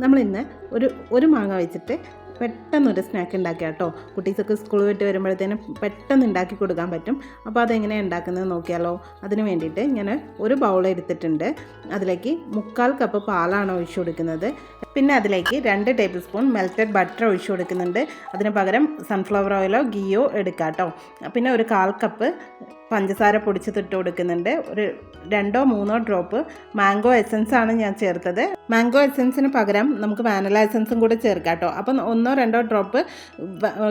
നമ്മളിന്ന് ഒരു മാങ്ങ വെച്ചിട്ട് പെട്ടെന്നൊരു സ്നാക്ക് ഉണ്ടാക്കുക കേട്ടോ. കുട്ടീസൊക്കെ സ്കൂൾ വിട്ട് വരുമ്പോഴത്തേനും പെട്ടെന്ന് ഉണ്ടാക്കി കൊടുക്കാൻ പറ്റും. അപ്പോൾ അതെങ്ങനെയാണ് ഉണ്ടാക്കുന്നത് നോക്കിയാലോ. അതിന് വേണ്ടിയിട്ട് ഞാൻ ഒരു ബൗൾ എടുത്തിട്ടുണ്ട്. അതിലേക്ക് 1/4 കപ്പ് പാലാണ് ഒഴിച്ചു കൊടുക്കുന്നത്. പിന്നെ അതിലേക്ക് 2 ടേബിൾ സ്പൂൺ മെൽറ്റഡ് ബട്ടർ ഒഴിച്ചു കൊടുക്കുന്നുണ്ട്. അതിന് പകരം സൺഫ്ലവർ ഓയിലോ ഗീയോ എടുക്കാം കേട്ടോ. പിന്നെ ഒരു 1/4 കപ്പ് പഞ്ചസാര പൊടിച്ചിട്ട് കൊടുക്കുന്നുണ്ട്. ഒരു 2-3 ഡ്രോപ്പ് മാംഗോ എസൻസ് ആണ് ഞാൻ ചേർത്തത്. മാംഗോ എസൻസിന് പകരം നമുക്ക് വാനില എസൻസും കൂടെ ചേർക്കാം കേട്ടോ. അപ്പം 1-2 ഡ്രോപ്പ്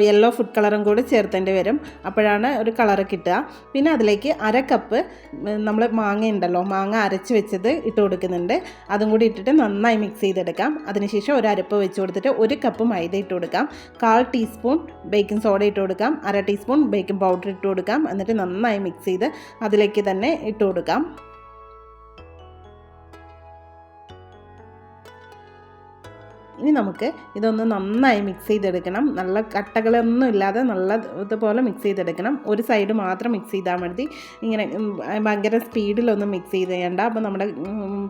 യെല്ലോ ഫുഡ് കളറും കൂടി ചേർത്തേണ്ടി വരും. അപ്പോഴാണ് ഒരു കളറ് കിട്ടുക. പിന്നെ അതിലേക്ക് 1/2 കപ്പ് നമ്മൾ മാങ്ങ ഉണ്ടല്ലോ, മാങ്ങ അരച്ച് വെച്ചത് ഇട്ട് കൊടുക്കുന്നുണ്ട്. അതും കൂടി ഇട്ടിട്ട് നന്നായി മിക്സ് ചെയ്തെടുക്കാം. അതിനുശേഷം ഒരു അരപ്പ് വെച്ച് കൊടുത്തിട്ട് 1 കപ്പ് മൈദ ഇട്ട് കൊടുക്കാം. 1/4 ടീസ്പൂൺ ബേക്കിംഗ് സോഡ ഇട്ട് കൊടുക്കാം. 1/2 ടീസ്പൂൺ ബേക്കിംഗ് പൗഡർ ഇട്ട് കൊടുക്കാം. എന്നിട്ട് നന്നായി മിക്സ് ചെയ്ത് അതിലേക്ക് തന്നെ ഇട്ട് കൊടുക്കാം. ഇനി നമുക്ക് ഇതൊന്ന് നന്നായി മിക്സ് ചെയ്തെടുക്കണം. നല്ല കട്ടകളൊന്നും ഇല്ലാതെ നല്ല ഇതുപോലെ മിക്സ് ചെയ്തെടുക്കണം. ഒരു സൈഡ് മാത്രം മിക്സ് ചെയ്താൽ മതി. ഇങ്ങനെ ഭയങ്കര സ്പീഡിലൊന്നും മിക്സ് ചെയ്യേണ്ട. അപ്പോൾ നമ്മുടെ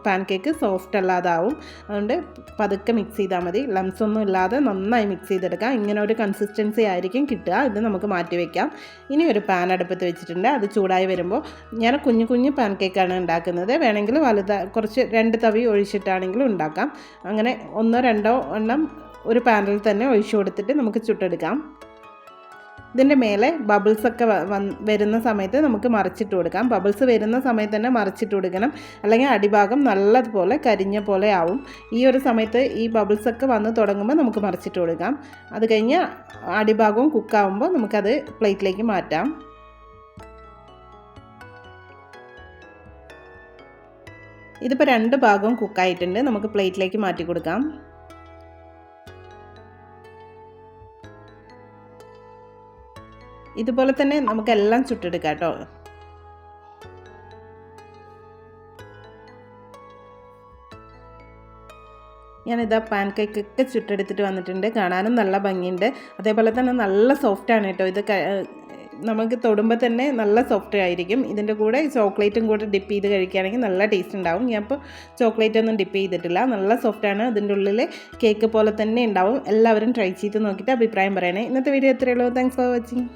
പാൻ കേക്ക് സോഫ്റ്റ് അല്ലാതാവും. അതുകൊണ്ട് പതുക്കെ മിക്സ് ചെയ്താൽ മതി. ലംസ് ഒന്നും ഇല്ലാതെ നന്നായി മിക്സ് ചെയ്തെടുക്കാം. ഇങ്ങനെ ഒരു കൺസിസ്റ്റൻസി ആയിരിക്കും കിട്ടുക. ഇത് നമുക്ക് മാറ്റി വയ്ക്കാം. ഇനി ഒരു പാൻ അടുപ്പത്ത് വെച്ചിട്ടുണ്ട്. അത് ചൂടായി വരുമ്പോൾ ഞാൻ കുഞ്ഞു പാൻ കേക്കാണ് ഉണ്ടാക്കുന്നത്. വേണമെങ്കിൽ കുറച്ച് 2 തവി ഒഴിച്ചിട്ടാണെങ്കിലും ഉണ്ടാക്കാം. അങ്ങനെ 1-2 എണ്ണം ഒരു പാനിൽ തന്നെ ഒഴിച്ചു കൊടുത്തിട്ട് നമുക്ക് ചുട്ടെടുക്കാം. ഇതിൻ്റെ മേലെ ബബിൾസൊക്കെ വരുന്ന സമയത്ത് നമുക്ക് മറിച്ചിട്ട് കൊടുക്കാം. ബബിൾസ് വരുന്ന സമയത്ത് തന്നെ മറിച്ചിട്ട് കൊടുക്കണം. അല്ലെങ്കിൽ അടിഭാഗം നല്ലതുപോലെ കരിഞ്ഞ പോലെ ആവും. ഈ ഒരു സമയത്ത് ഈ ബബിൾസൊക്കെ വന്ന് തുടങ്ങുമ്പോൾ നമുക്ക് മറിച്ചിട്ട് കൊടുക്കാം. അത് കഴിഞ്ഞ് അടിഭാഗവും കുക്കാവുമ്പോൾ നമുക്കത് പ്ലേറ്റിലേക്ക് മാറ്റാം. ഇതിപ്പോൾ 2 ഭാഗവും കുക്കായിട്ടുണ്ട്. നമുക്ക് പ്ലേറ്റിലേക്ക് മാറ്റി കൊടുക്കാം. ഇതുപോലെ തന്നെ നമുക്കെല്ലാം ചുട്ടെടുക്കാം കേട്ടോ. ഞാനിതാ പാൻ കേക്കൊക്കെ ചുട്ടെടുത്തിട്ട് വന്നിട്ടുണ്ട്. കാണാനും നല്ല ഭംഗിയുണ്ട്. അതേപോലെ തന്നെ നല്ല സോഫ്റ്റാണ് കേട്ടോ. ഇത് നമുക്ക് തൊടുമ്പോൾ തന്നെ നല്ല സോഫ്റ്റ് ആയിരിക്കും. ഇതിൻ്റെ കൂടെ ചോക്ലേറ്റും കൂടെ ഡിപ്പ് ചെയ്ത് കഴിക്കുകയാണെങ്കിൽ നല്ല ടേസ്റ്റ് ഉണ്ടാവും. ഞാൻ ഇപ്പോൾ ചോക്ലേറ്റ് ഒന്നും ഡിപ്പ് ചെയ്തിട്ടില്ല. നല്ല സോഫ്റ്റാണ്. അതിൻ്റെ ഉള്ളിൽ കേക്ക് പോലെ തന്നെ ഉണ്ടാവും. എല്ലാവരും ട്രൈ ചെയ്ത് നോക്കിയിട്ട് അഭിപ്രായം പറയണേ. ഇന്നത്തെ വീഡിയോ എത്രയുള്ളൂ. Thanks for watching.